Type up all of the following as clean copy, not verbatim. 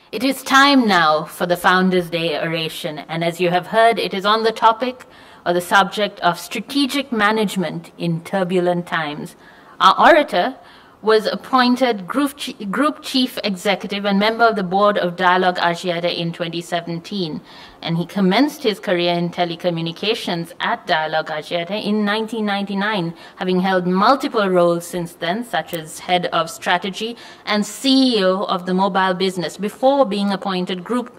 It is time now for the Founders' Day oration, and as you have heard, it is on the topic or the subject of strategic management in turbulent times. Our orator was appointed Group Chief Executive and member of the Board of Dialog Axiata in 2017, and he commenced his career in telecommunications at Dialog Axiata in 1999, having held multiple roles since then, such as Head of Strategy and CEO of the mobile business, before being appointed Group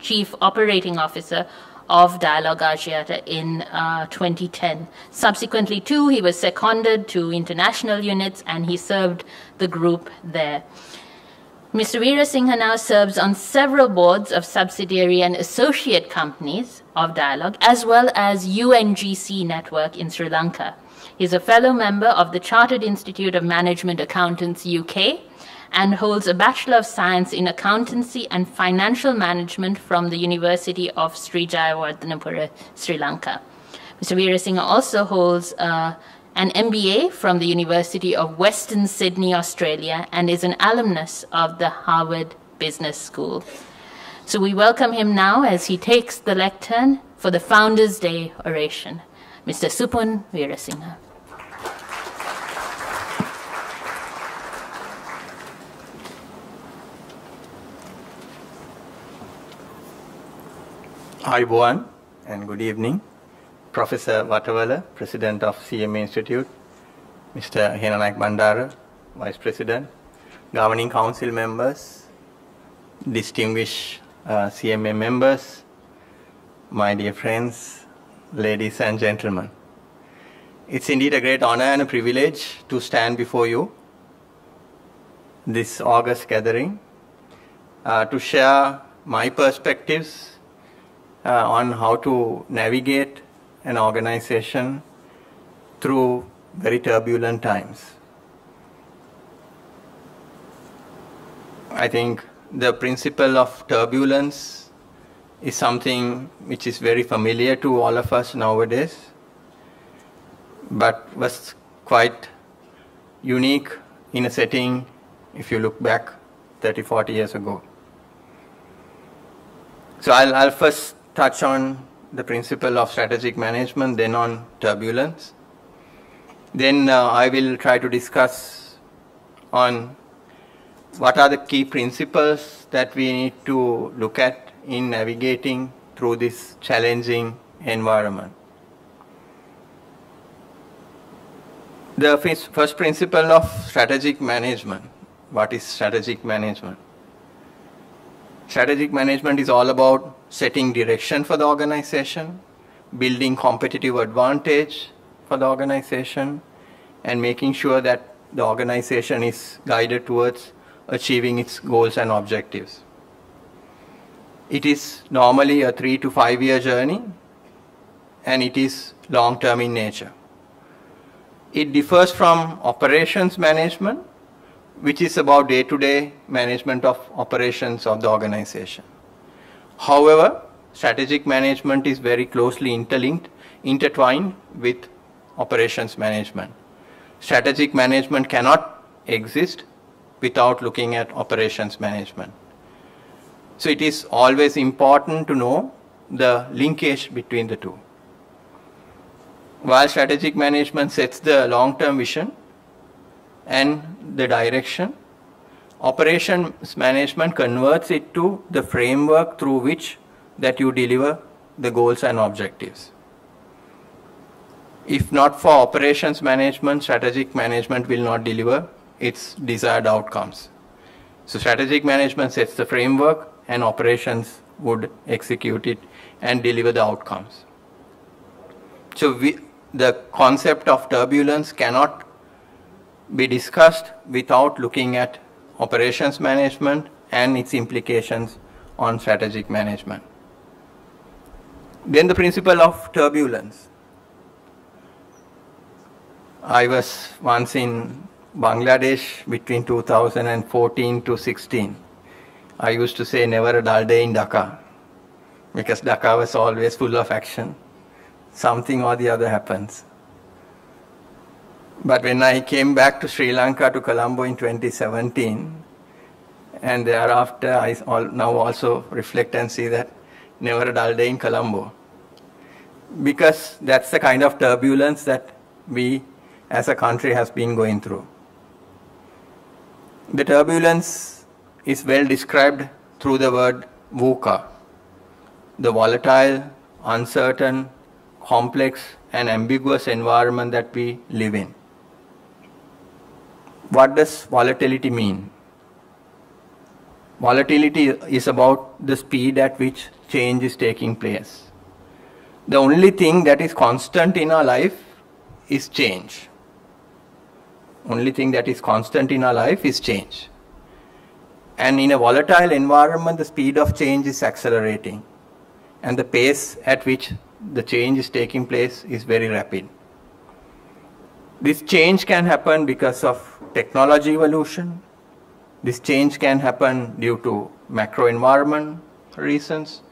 Chief Operating Officer of Dialog Axiata in 2010. Subsequently, too, he was seconded to international units and he served the group there. Mr. Weerasinghe now serves on several boards of subsidiary and associate companies of Dialog, as well as UNGC network in Sri Lanka. He is a fellow member of the Chartered Institute of Management Accountants UK and holds a Bachelor of Science in Accountancy and Financial Management from the University of Sri Jayawardhanapura, Sri Lanka. Mr. Weerasinghe also holds an MBA from the University of Western Sydney, Australia, and is an alumnus of the Harvard Business School. So we welcome him now as he takes the lectern for the Founders' Day oration. Mr. Supun Weerasinghe. Ayubowan and good evening. Professor Watawala, President of CMA Institute, Mr. Henanayak Bandara, Vice President, Governing Council members, distinguished CMA members, my dear friends, ladies and gentlemen. It's indeed a great honor and a privilege to stand before you this August gathering to share my perspectives on how to navigate an organization through very turbulent times. I think the principle of turbulence is something which is very familiar to all of us nowadays, but was quite unique in a setting if you look back 30, 40 years ago. So I'll first touch on the principle of strategic management, then on turbulence. Then I will try to discuss on what are the key principles that we need to look at in navigating through this challenging environment. The first principle of strategic management. What is strategic management? Strategic management is all about setting direction for the organization, building competitive advantage for the organization, and making sure that the organization is guided towards achieving its goals and objectives. It is normally a 3 to 5 year journey, and it is long-term in nature. It differs from operations management, which is about day-to-day management of operations of the organization. However, strategic management is very closely intertwined with operations management. Strategic management cannot exist without looking at operations management. So it is always important to know the linkage between the two. While strategic management sets the long-term vision and the direction, operations management converts it to the framework through which that you deliver the goals and objectives. If not for operations management, strategic management will not deliver its desired outcomes. So strategic management sets the framework and operations would execute it and deliver the outcomes. So the concept of turbulence cannot be discussed without looking at operations management and its implications on strategic management. Then the principle of turbulence. I was once in Bangladesh between 2014 to 16. I used to say never a dull day in Dhaka, because Dhaka was always full of action. Something or the other happens. But when I came back to Sri Lanka, to Colombo in 2017, And thereafter, now also reflect and see that never a dull day in Colombo. Because that's the kind of turbulence that we as a country has been going through. The turbulence is well described through the word VUCA, the volatile, uncertain, complex and ambiguous environment that we live in. What does volatility mean? Volatility is about the speed at which change is taking place. The only thing that is constant in our life is change. Only thing that is constant in our life is change. And in a volatile environment, the speed of change is accelerating. And the pace at which the change is taking place is very rapid. This change can happen because of technology evolution. This change can happen due to macro environment reasons.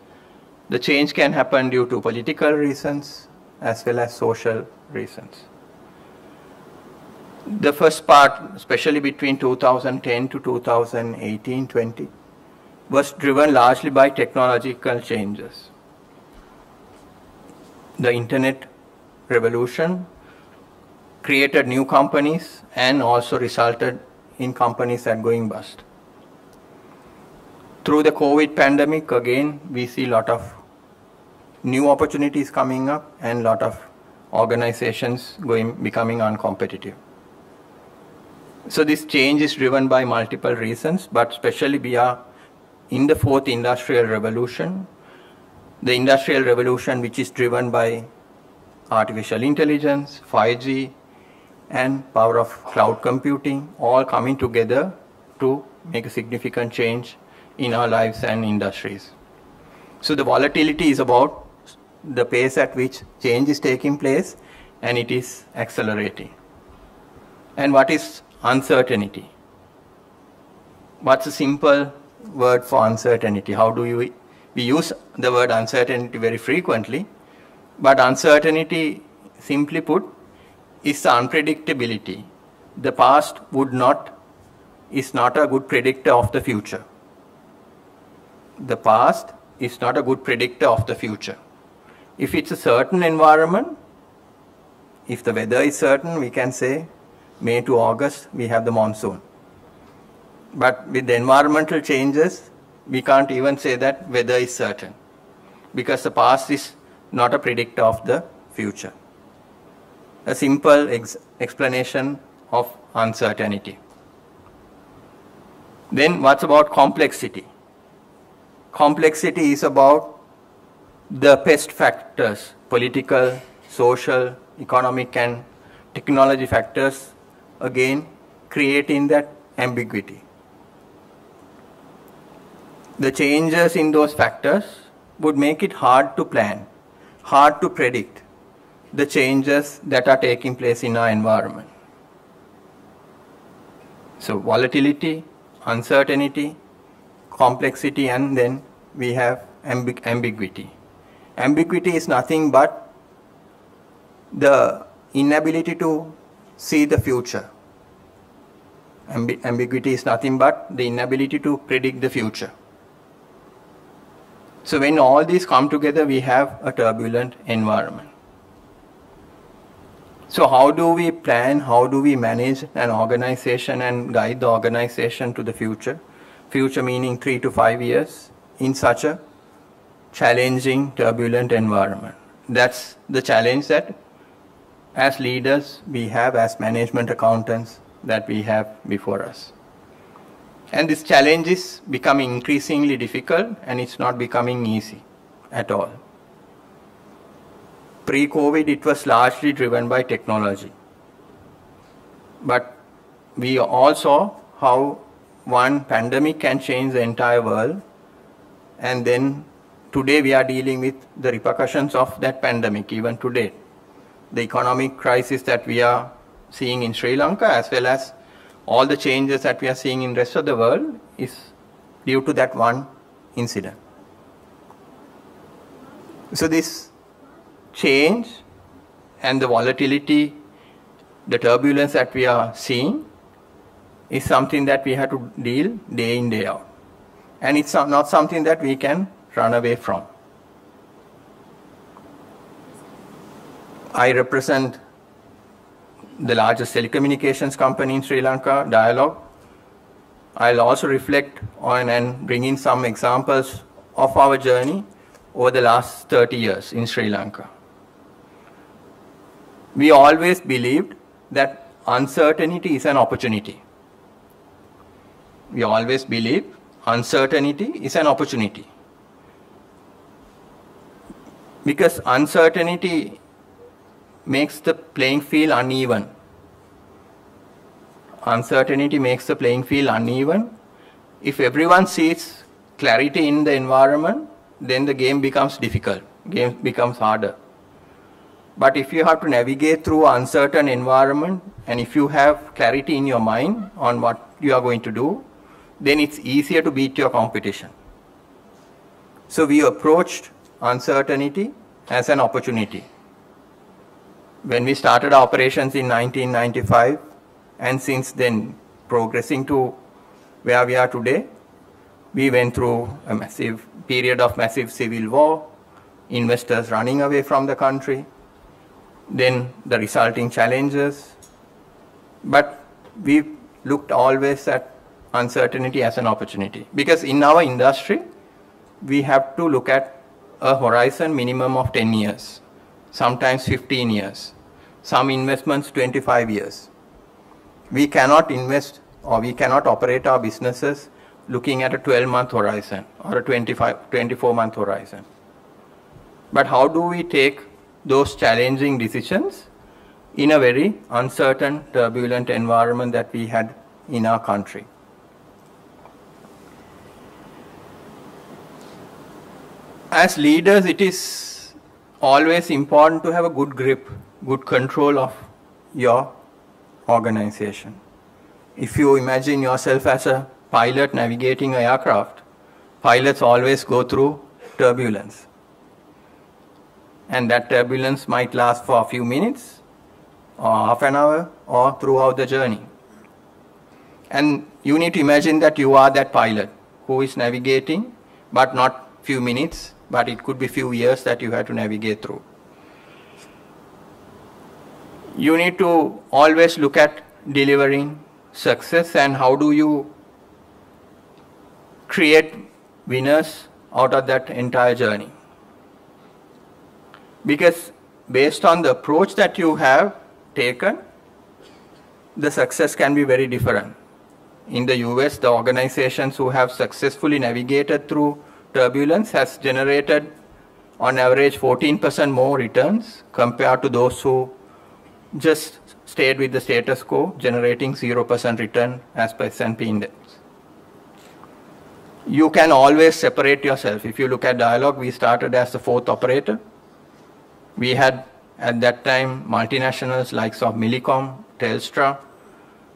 The change can happen due to political reasons as well as social reasons. The first part, especially between 2010 to 2018-20, was driven largely by technological changes. The internet revolution created new companies and also resulted in companies that going bust. Through the COVID pandemic, again, we see a lot of new opportunities coming up and a lot of organizations becoming uncompetitive. So this change is driven by multiple reasons, but especially we are in the fourth industrial revolution. The industrial revolution which is driven by artificial intelligence, 5G, and power of cloud computing, all coming together to make a significant change in our lives and industries. So the volatility is about the pace at which change is taking place and it is accelerating. And what is uncertainty? What's a simple word for uncertainty? How do we use the word uncertainty very frequently, but uncertainty, simply put, is the unpredictability. The past is not a good predictor of the future. The past is not a good predictor of the future. If it's a certain environment, if the weather is certain, we can say May to August we have the monsoon. But with the environmental changes, we can't even say that weather is certain, because the past is not a predictor of the future. A simple explanation of uncertainty. Then what's about complexity? Complexity is about the pest factors, political, social, economic and technology factors, again creating that ambiguity. The changes in those factors would make it hard to plan, hard to predict the changes that are taking place in our environment. So volatility, uncertainty, complexity, and then we have ambiguity. Ambiguity is nothing but the inability to see the future. Ambiguity is nothing but the inability to predict the future. So when all these come together, we have a turbulent environment. So how do we plan, how do we manage an organization and guide the organization to the future? Future meaning 3 to 5 years in such a challenging, turbulent environment. That's the challenge that as leaders we have, as management accountants, that we have before us. And this challenge is becoming increasingly difficult, and it's not becoming easy at all. Pre-COVID, it was largely driven by technology. But we all saw how one pandemic can change the entire world, and then today we are dealing with the repercussions of that pandemic even today. The economic crisis that we are seeing in Sri Lanka, as well as all the changes that we are seeing in the rest of the world, is due to that one incident. So this change and the volatility, the turbulence that we are seeing is something that we have to deal day in, day out. And it's not something that we can run away from. I represent the largest telecommunications company in Sri Lanka, Dialog. I'll also reflect on and bring in some examples of our journey over the last 30 years in Sri Lanka. We always believed that uncertainty is an opportunity. We always believe uncertainty is an opportunity. Because uncertainty makes the playing field uneven. Uncertainty makes the playing field uneven. If everyone sees clarity in the environment, then the game becomes difficult, game becomes harder. But if you have to navigate through an uncertain environment, and if you have clarity in your mind on what you are going to do, then it's easier to beat your competition. So we approached uncertainty as an opportunity. When we started our operations in 1995, and since then progressing to where we are today, we went through a massive period of massive civil war, investors running away from the country, then the resulting challenges. But we looked always at uncertainty as an opportunity. Because in our industry, we have to look at a horizon minimum of 10 years, sometimes 15 years, some investments 25 years. We cannot invest or we cannot operate our businesses looking at a 12-month horizon or a 24-month horizon. But how do we take those challenging decisions in a very uncertain, turbulent environment that we had in our country? As leaders, it is always important to have a good grip, good control of your organization. If you imagine yourself as a pilot navigating an aircraft, pilots always go through turbulence. And that turbulence might last for a few minutes, or half an hour, or throughout the journey. And you need to imagine that you are that pilot who is navigating, but not few minutes, but it could be few years that you have to navigate through. You need to always look at delivering success and how do you create winners out of that entire journey. Because based on the approach that you have taken, the success can be very different. In the US, the organizations who have successfully navigated through turbulence has generated on average 14% more returns compared to those who just stayed with the status quo, generating 0% return as per S&P index. You can always separate yourself. If you look at Dialog, we started as the fourth operator. We had at that time multinationals likes of Millicom, Telstra,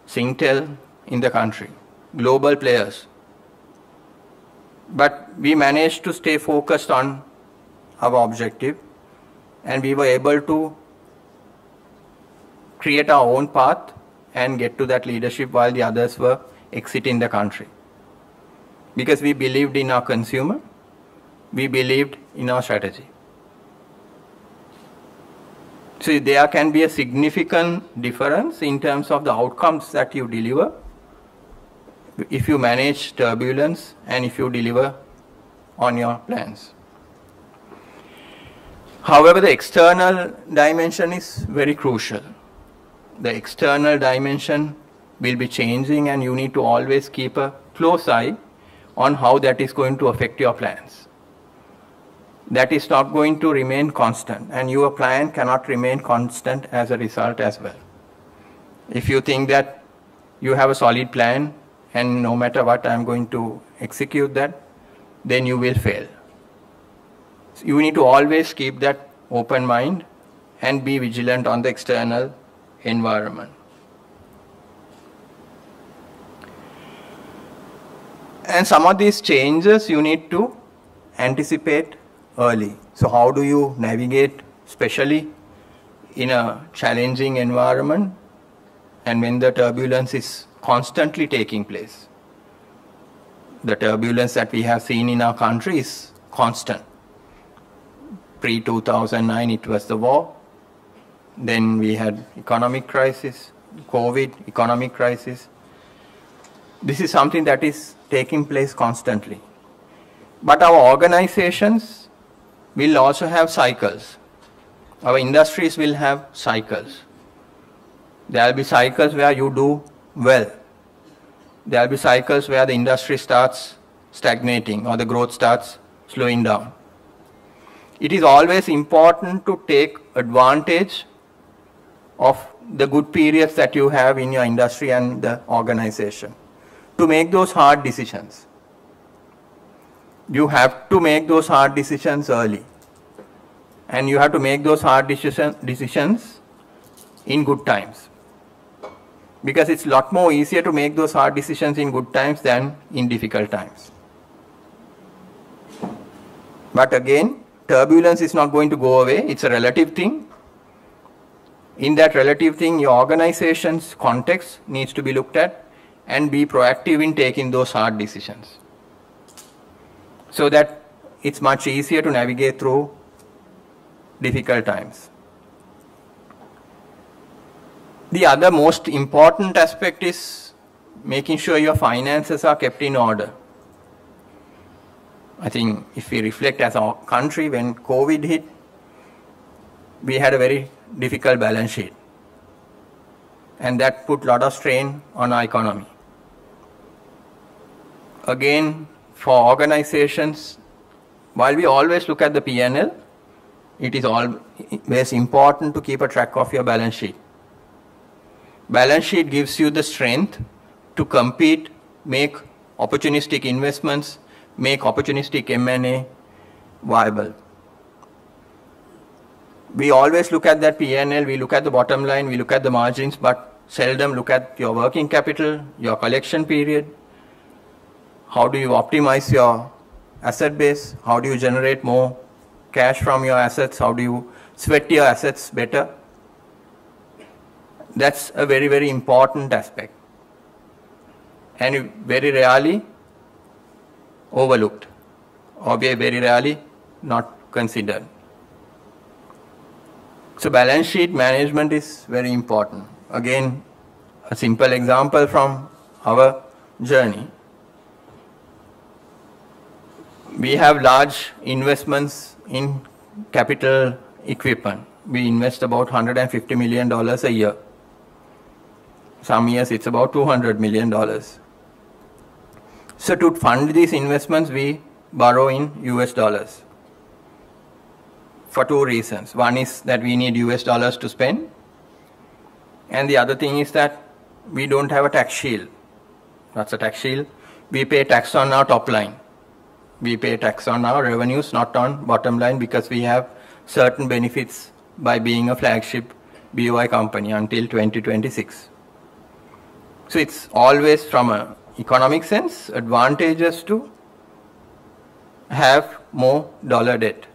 Singtel in the country, global players. But we managed to stay focused on our objective, and we were able to create our own path and get to that leadership while the others were exiting the country. Because we believed in our consumer, we believed in our strategy. So there can be a significant difference in terms of the outcomes that you deliver if you manage turbulence and if you deliver on your plans. However, the external dimension is very crucial. The external dimension will be changing, and you need to always keep a close eye on how that is going to affect your plans. That is not going to remain constant, and your plan cannot remain constant as a result as well. If you think that you have a solid plan and no matter what I am going to execute that, then you will fail. So you need to always keep that open mind and be vigilant on the external environment. And some of these changes you need to anticipate early. So how do you navigate, especially in a challenging environment and when the turbulence is constantly taking place. The turbulence that we have seen in our country is constant. Pre-2009, it was the war. Then we had economic crisis, COVID, economic crisis. This is something that is taking place constantly. But our organizations will also have cycles. Our industries will have cycles. There will be cycles where you do well. There will be cycles where the industry starts stagnating or the growth starts slowing down. It is always important to take advantage of the good periods that you have in your industry and the organization to make those hard decisions. You have to make those hard decisions early. And you have to make those hard decisions in good times. Because it's a lot more easier to make those hard decisions in good times than in difficult times. But again, turbulence is not going to go away. It's a relative thing. In that relative thing, your organization's context needs to be looked at and be proactive in taking those hard decisions, so that it's much easier to navigate through difficult times. The other most important aspect is making sure your finances are kept in order. I think if we reflect as a country, when COVID hit, we had a very difficult balance sheet. And that put a lot of strain on our economy. Again, for organizations, while we always look at the P&L, it is always important to keep a track of your balance sheet. Balance sheet gives you the strength to compete, make opportunistic investments, make opportunistic M&A viable. We always look at that P&L, we look at the bottom line, we look at the margins, but seldom look at your working capital, your collection period. How do you optimize your asset base? How do you generate more cash from your assets? How do you sweat your assets better? That's a very, very important aspect, and very rarely overlooked, or very rarely not considered. So balance sheet management is very important. Again, a simple example from our journey. We have large investments in capital equipment. We invest about $150 million a year. Some years it's about $200 million. So to fund these investments, we borrow in US dollars for two reasons. One is that we need US dollars to spend, and the other thing is that we don't have a tax shield. What's a tax shield? We pay tax on our top line. We pay tax on our revenues, not on bottom line, because we have certain benefits by being a flagship BOI company until 2026. So it's always, from an economic sense, advantageous to have more dollar debt.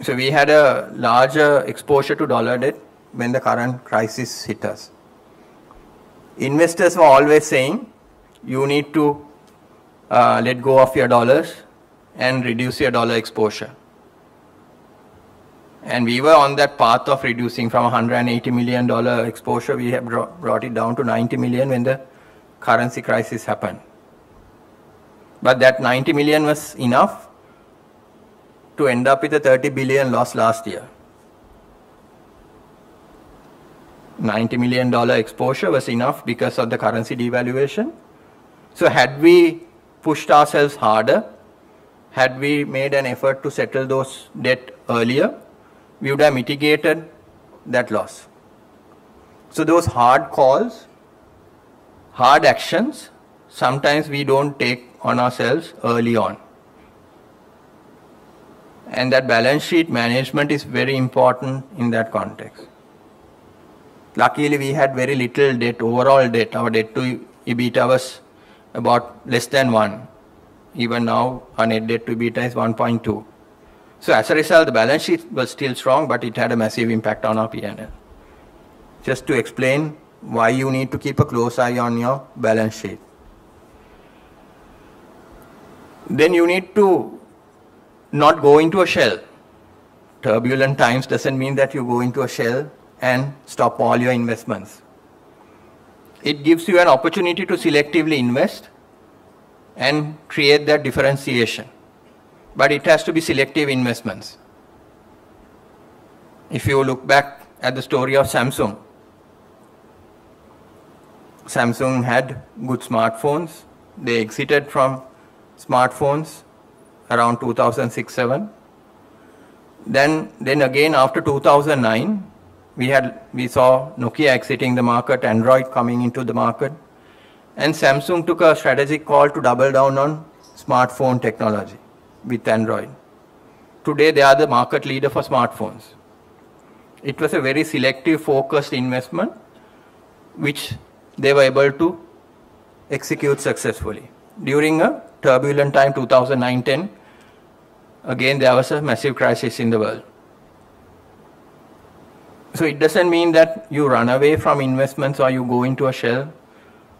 So we had a larger exposure to dollar debt when the current crisis hit us. Investors were always saying, you need to let go of your dollars and reduce your dollar exposure. And we were on that path of reducing from $180 million exposure. We have brought it down to $90 million when the currency crisis happened. But that $90 million was enough to end up with a $30 billion loss last year. $90 million exposure was enough because of the currency devaluation. So had we pushed ourselves harder, had we made an effort to settle those debt earlier, we would have mitigated that loss. So those hard calls, hard actions, sometimes we don't take on ourselves early on. And that balance sheet management is very important in that context. Luckily, we had very little debt, overall debt. Our debt to EBITDA was about less than 1. Even now, our net debt to EBITDA is 1.2. So as a result, the balance sheet was still strong, but it had a massive impact on our P&L. Just to explain why you need to keep a close eye on your balance sheet. Then you need to not go into a shell. Turbulent times doesn't mean that you go into a shell and stop all your investments. It gives you an opportunity to selectively invest and create that differentiation. But it has to be selective investments. If you look back at the story of Samsung, Samsung had good smartphones. They exited from smartphones around 2006-07. Then again after 2009, we saw Nokia exiting the market, Android coming into the market, and Samsung took a strategic call to double down on smartphone technology with Android. Today they are the market leader for smartphones. It was a very selective, focused investment which they were able to execute successfully. During a turbulent time, 2009-10, again there was a massive crisis in the world. So it doesn't mean that you run away from investments or you go into a shell.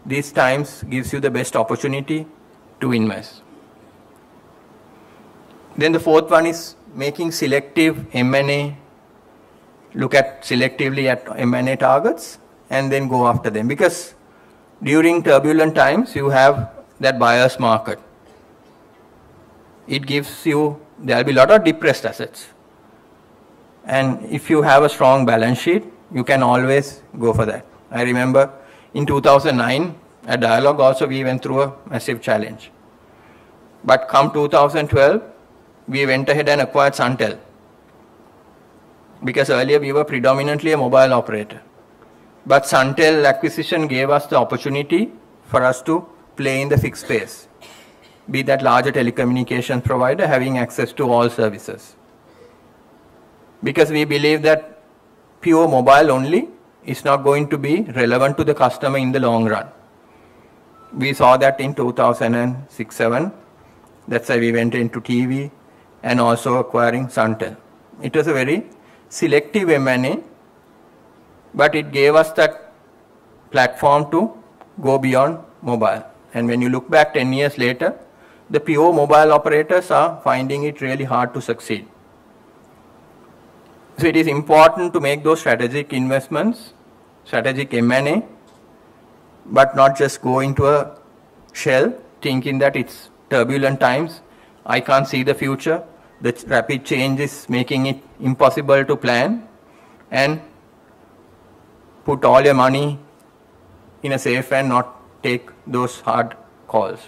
These times gives you the best opportunity to invest. Then the fourth one is making selective M&A. Look at selectively at M&A targets and then go after them. Because during turbulent times, you have that buyer's market. It gives you, there will be a lot of depressed assets. And if you have a strong balance sheet, you can always go for that. I remember in 2009, at Dialog also we went through a massive challenge. But come 2012, we went ahead and acquired Suntel. Because earlier we were predominantly a mobile operator. But Suntel acquisition gave us the opportunity for us to play in the fixed space. Be that larger telecommunications provider having access to all services. Because we believe that pure mobile only is not going to be relevant to the customer in the long run. We saw that in 2006-07. That's why we went into TV and also acquiring Suntel. It was a very selective M&A, but it gave us that platform to go beyond mobile. And when you look back 10 years later, the pure mobile operators are finding it really hard to succeed. So it is important to make those strategic investments, strategic M&A, but not just go into a shell thinking that it's turbulent times, I can't see the future, the rapid change is making it impossible to plan, and put all your money in a safe and not take those hard calls.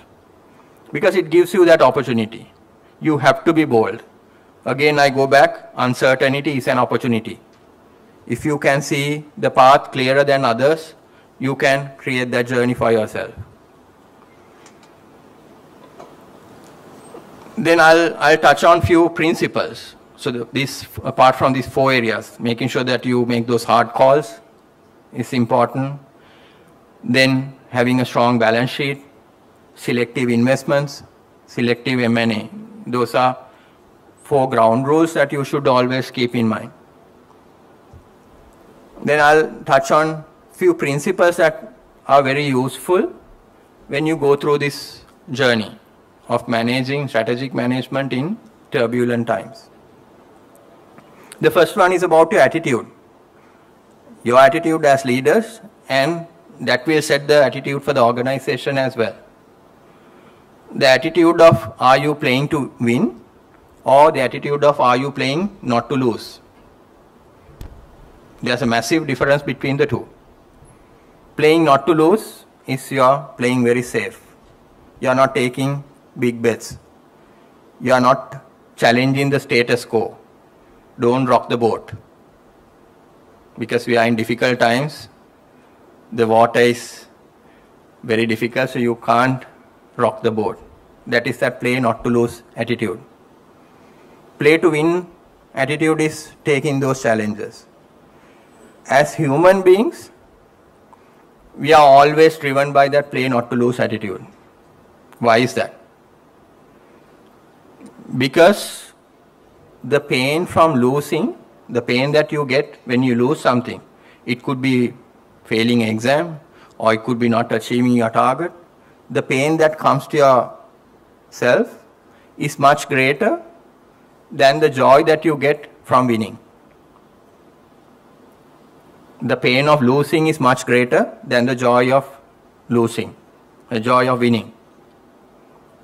Because it gives you that opportunity. You have to be bold. Again, I go back, uncertainty is an opportunity. If you can see the path clearer than others, you can create that journey for yourself. Then I'll touch on few principles. So apart from these 4 areas, making sure that you make those hard calls is important. Then having a strong balance sheet, selective investments, selective M&A. Those are 4 ground rules that you should always keep in mind. Then I'll touch on few principles that are very useful when you go through this journey of managing strategic management in turbulent times. The first one is about your attitude. Your attitude as leaders, and that will set the attitude for the organization as well. The attitude of are you playing to win, or the attitude of are you playing not to lose. There's a massive difference between the two. Playing not to lose is you're playing very safe. You're not taking big bets. You're not challenging the status quo. Don't rock the boat. Because we are in difficult times. The water is very difficult, so you can't rock the boat. That is that play not to lose attitude. Play to win attitude is taking those challenges. As human beings, we are always driven by that play not to lose attitude. Why is that? Because the pain from losing, the pain that you get when you lose something, it could be failing exam, or it could be not achieving your target. The pain that comes to yourself is much greater than the joy that you get from winning. The pain of losing is much greater than the joy of losing, the joy of winning.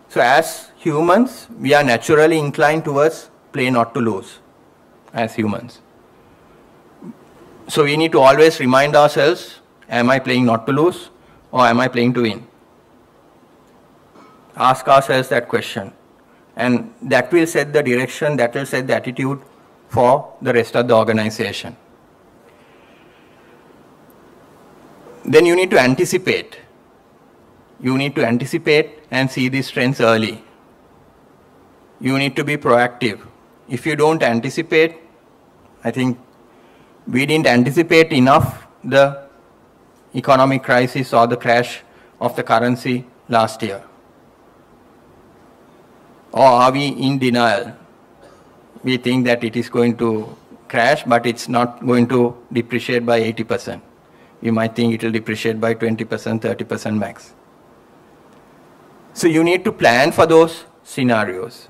So as humans, we are naturally inclined towards play not to lose as humans. So we need to always remind ourselves, am I playing not to lose or am I playing to win? Ask ourselves that question. And that will set the direction, that will set the attitude for the rest of the organization. Then you need to anticipate. You need to anticipate and see these trends early. You need to be proactive. If you don't anticipate, I think we didn't anticipate enough the economic crisis or the crash of the currency last year. Or are we in denial? We think that it is going to crash, but it's not going to depreciate by 80%. You might think it will depreciate by 20%, 30% max. So you need to plan for those scenarios.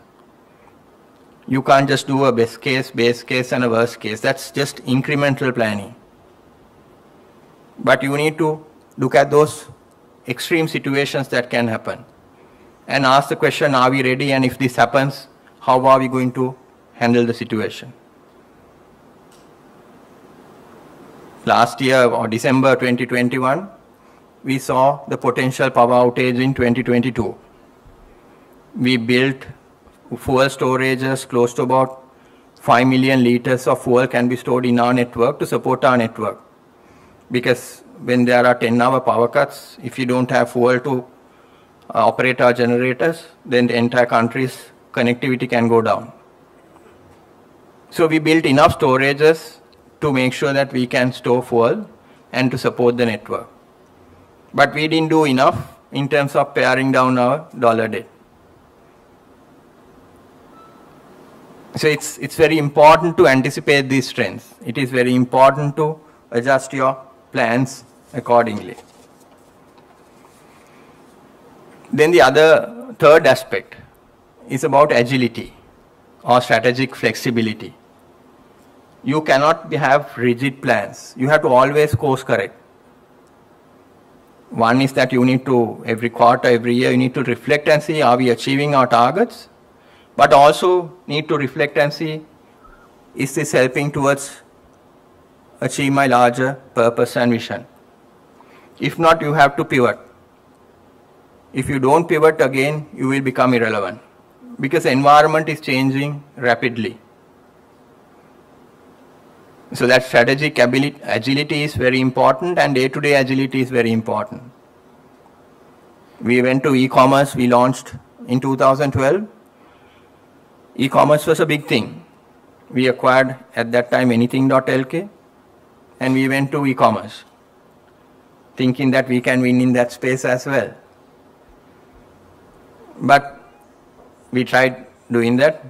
You can't just do a best case, base case, and a worst case. That's just incremental planning. But you need to look at those extreme situations that can happen and ask the question, are we ready? And if this happens, how are we going to handle the situation? Last year, or December 2021, we saw the potential power outage in 2022. We built fuel storages close to about 5 million liters of fuel can be stored in our network to support our network. Because when there are 10-hour power cuts, if you don't have fuel to operate our generators, then the entire country's connectivity can go down. So we built enough storages to make sure that we can store fuel and to support the network. But we didn't do enough in terms of paring down our dollar debt. So it's very important to anticipate these trends. It is very important to adjust your plans accordingly. Then the third aspect is about agility or strategic flexibility. You cannot have rigid plans. You have to always course correct. One is that you need to, every quarter, every year, you need to reflect and see, are we achieving our targets? But also need to reflect and see, is this helping towards achieve my larger purpose and vision? If not, you have to pivot. If you don't pivot again, you will become irrelevant because the environment is changing rapidly. So that strategic agility is very important, and day-to-day agility is very important. We went to e-commerce, we launched in 2012. E-commerce was a big thing. We acquired at that time anything.lk and we went to e-commerce, thinking that we can win in that space as well. But we tried doing that.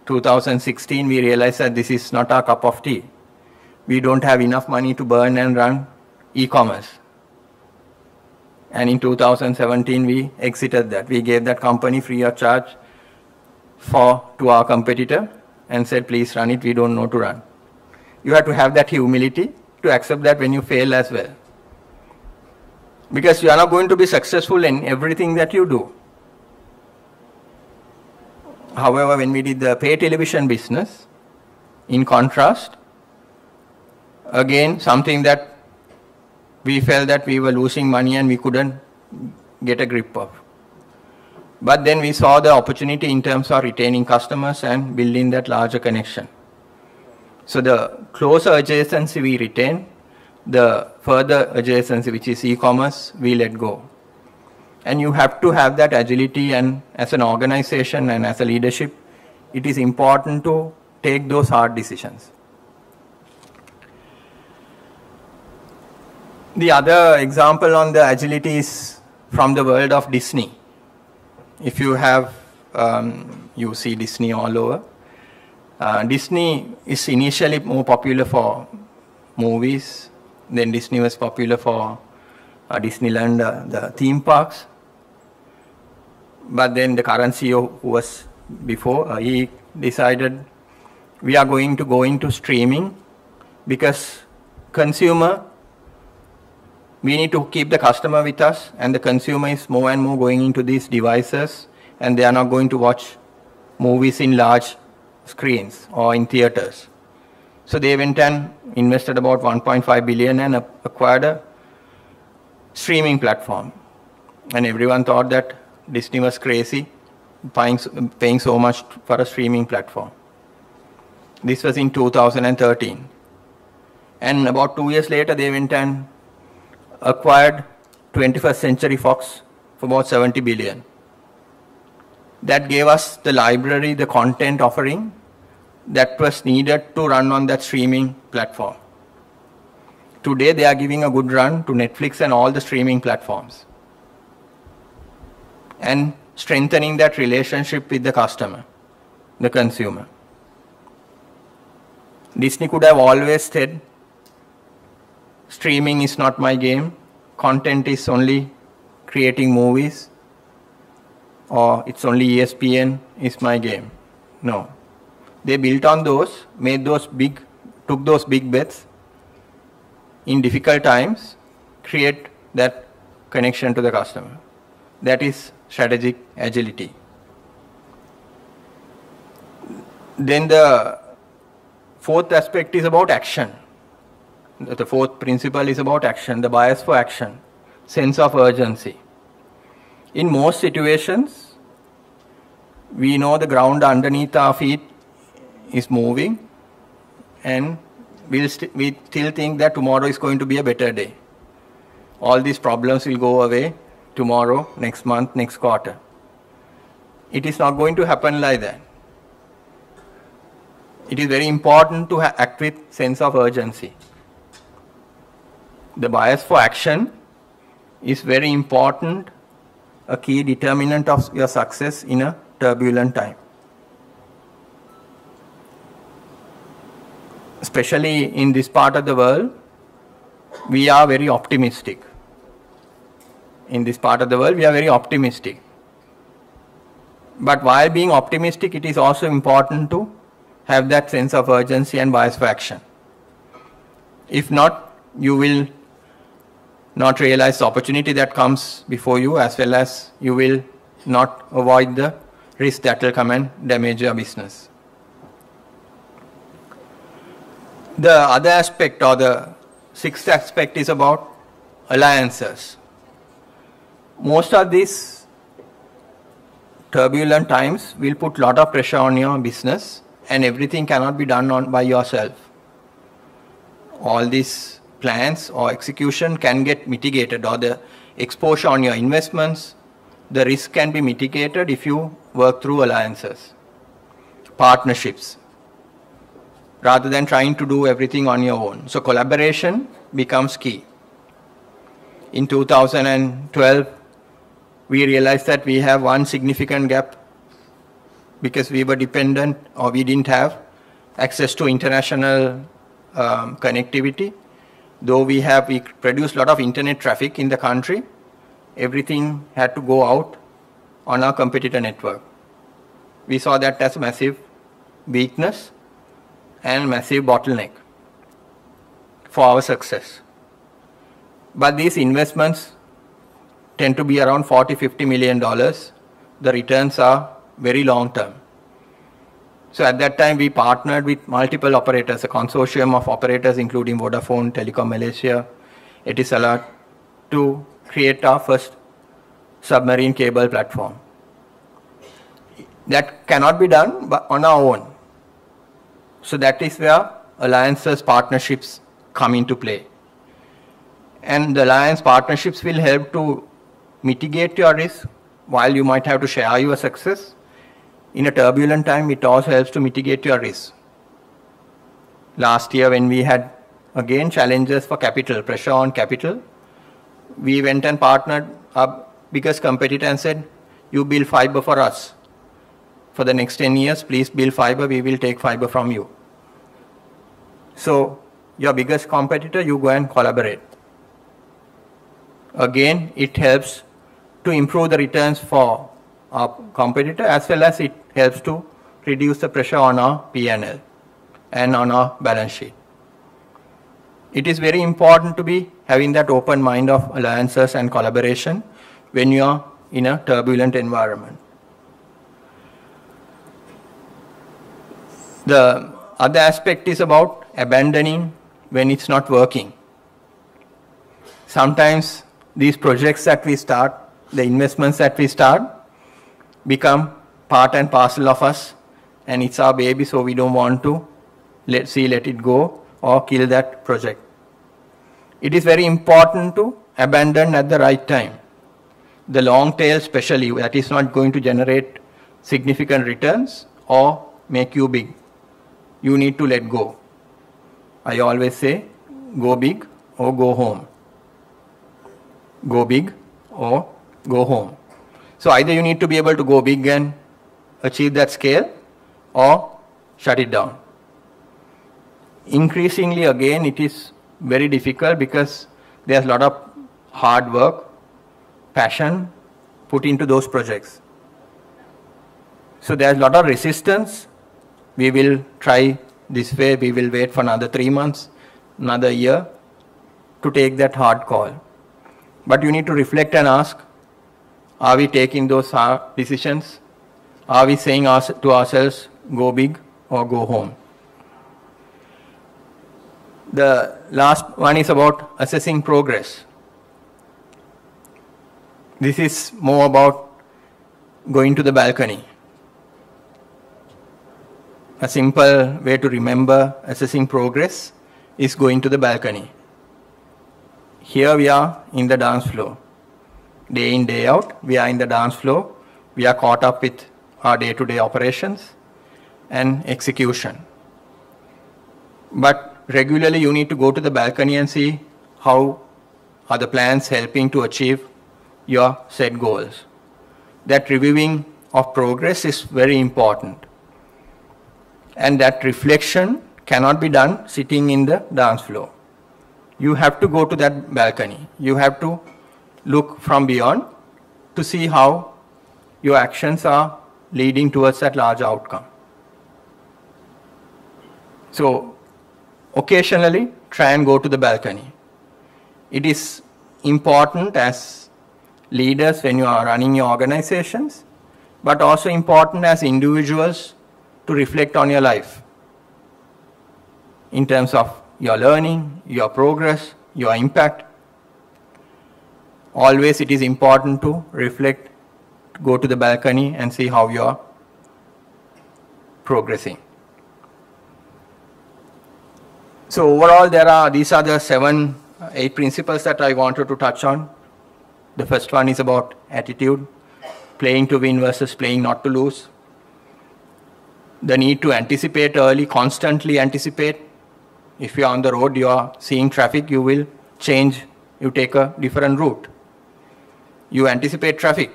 2016, we realized that this is not our cup of tea. We don't have enough money to burn and run e-commerce. And in 2017, we exited that. We gave that company free of charge to our competitor and said, please run it, we don't know to run. You have to have that humility to accept that when you fail as well. Because you are not going to be successful in everything that you do. However, when we did the pay television business, in contrast, again, something that we felt that we were losing money and we couldn't get a grip of. But then we saw the opportunity in terms of retaining customers and building that larger connection. So the closer adjacency we retain, the further adjacency, which is e-commerce, we let go. And you have to have that agility, and as an organization and as a leadership, it is important to take those hard decisions. The other example on the agility is from the world of Disney. If you have, you see Disney all over. Disney is initially more popular for movies, Then Disney was popular for Disneyland, the theme parks. But then the current CEO who was before, he decided we are going to go into streaming because consumer, we need to keep the customer with us, and the consumer is more and more going into these devices, and they are not going to watch movies in large screens or in theaters. So they went and invested about 1.5 billion and acquired a streaming platform. And everyone thought that Disney was crazy, paying so much for a streaming platform. This was in 2013. And about 2 years later, they went and acquired 21st Century Fox for about 70 billion. That gave us the library, the content offering that was needed to run on that streaming platform. Today, they are giving a good run to Netflix and all the streaming platforms, and strengthening that relationship with the customer, the consumer. Disney could have always said, streaming is not my game, content is only creating movies, or it's only ESPN is my game. No. They built on those, took those big bets in difficult times, create that connection to the customer. That is strategic agility. Then the fourth aspect is about action. The fourth principle is about action, the bias for action, sense of urgency. In most situations, we know the ground underneath our feet is moving, and we still think that tomorrow is going to be a better day. All these problems will go away tomorrow, next month, next quarter. It is not going to happen like that. It is very important to act with sense of urgency. The bias for action is very important, a key determinant of your success in a turbulent time. Especially in this part of the world, we are very optimistic. In this part of the world, we are very optimistic. But while being optimistic, it is also important to have that sense of urgency and bias for action. If not, you will not realize the opportunity that comes before you, as well as you will not avoid the risk that will come and damage your business. The other aspect, or the sixth aspect, is about alliances. Most of these turbulent times will put a lot of pressure on your business, and everything cannot be done by yourself. All these plans or execution can get mitigated, or the exposure on your investments, the risk can be mitigated if you work through alliances, partnerships, rather than trying to do everything on your own. So collaboration becomes key. In 2012, we realized that we have one significant gap because we were dependent, or we didn't have access to international connectivity. Though we produce a lot of internet traffic in the country, everything had to go out on our competitor network. We saw that as a massive weakness and massive bottleneck for our success. But these investments tend to be around $40–50 million. The returns are very long term. So at that time, we partnered with multiple operators, a consortium of operators including Vodafone, Telecom Malaysia, Etisalat, to create our first submarine cable platform. That cannot be done on our own. So that is where alliances, partnerships come into play. And the alliance partnerships will help to mitigate your risk while you might have to share your success. In a turbulent time, it also helps to mitigate your risk. Last year, when we had again challenges for capital, pressure on capital, we went and partnered our biggest competitor and said, you build fiber for us. For the next 10 years, please build fiber, we will take fiber from you. So your biggest competitor, you go and collaborate. Again, it helps to improve the returns for our competitor, as well as it helps to reduce the pressure on our P&L and on our balance sheet. It is very important to be having that open mind of alliances and collaboration when you are in a turbulent environment. The other aspect is about abandoning when it's not working. Sometimes these projects that we start, the investments that we start, become part and parcel of us, and it's our baby, so we don't want to let it go or kill that project. It is very important to abandon at the right time. The long tail especially, that is not going to generate significant returns or make you big. You need to let go. I always say, go big or go home. Go big or go home. So either you need to be able to go big and achieve that scale, or shut it down. Increasingly, again, it is very difficult because there's a lot of hard work, passion put into those projects. So there's a lot of resistance. We will try this way, we will wait for another 3 months, another year to take that hard call. But you need to reflect and ask, are we taking those hard decisions? Are we saying to ourselves, go big or go home? The last one is about assessing progress. This is more about going to the balcony. A simple way to remember assessing progress is going to the balcony. Here we are in the dance floor. Day in, day out, we are in the dance floor. We are caught up with our day-to-day operations and execution. But regularly you need to go to the balcony and see how are the plans helping to achieve your set goals. That reviewing of progress is very important. And that reflection cannot be done sitting in the dance floor. You have to go to that balcony. You have to look from beyond to see how your actions are leading towards that large outcome. So occasionally try and go to the balcony. It is important as leaders when you are running your organizations, but also important as individuals to reflect on your life in terms of your learning, your progress, your impact. Always it is important to reflect, go to the balcony and see how you are progressing. So overall, these are the 8 principles that I wanted to touch on. The first one is about attitude, playing to win versus playing not to lose. The need to anticipate early, constantly anticipate. If you are on the road, you are seeing traffic, you will change, you take a different route. You anticipate traffic.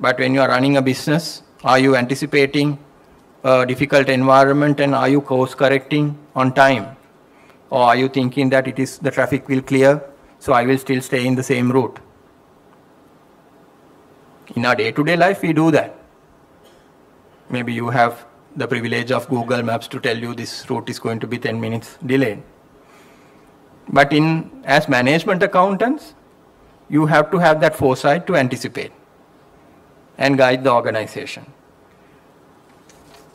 But when you are running a business, are you anticipating a difficult environment and are you course correcting on time? Or are you thinking that the traffic will clear, so I will still stay in the same route? In our day-to-day life, we do that. Maybe you have the privilege of Google Maps to tell you this route is going to be 10 minutes delayed. But as management accountants, you have to have that foresight to anticipate and guide the organization.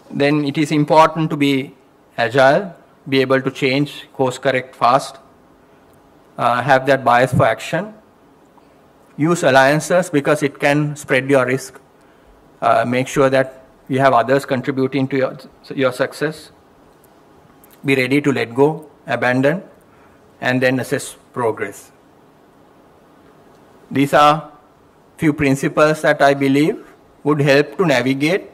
Then it is important to be agile, be able to change, course correct fast, have that bias for action. Use alliances because it can spread your risk. Make sure that you have others contributing to your success. Be ready to let go, abandon, and then assess progress. These are few principles that I believe would help to navigate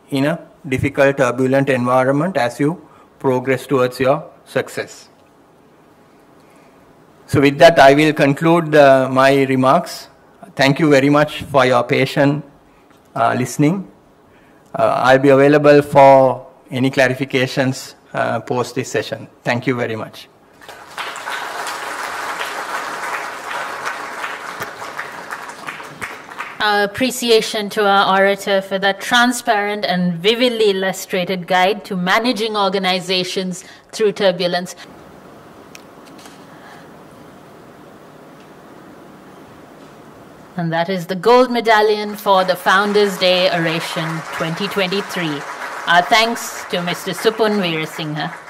in a difficult, turbulent environment as you progress towards your success. So with that, I will conclude my remarks. Thank you very much for your patient listening. I'll be available for any clarifications post this session. Thank you very much. Our appreciation to our orator for that transparent and vividly illustrated guide to managing organizations through turbulence. And that is the gold medallion for the Founders Day Oration 2023. Our thanks to Mr. Supun Weerasinghe.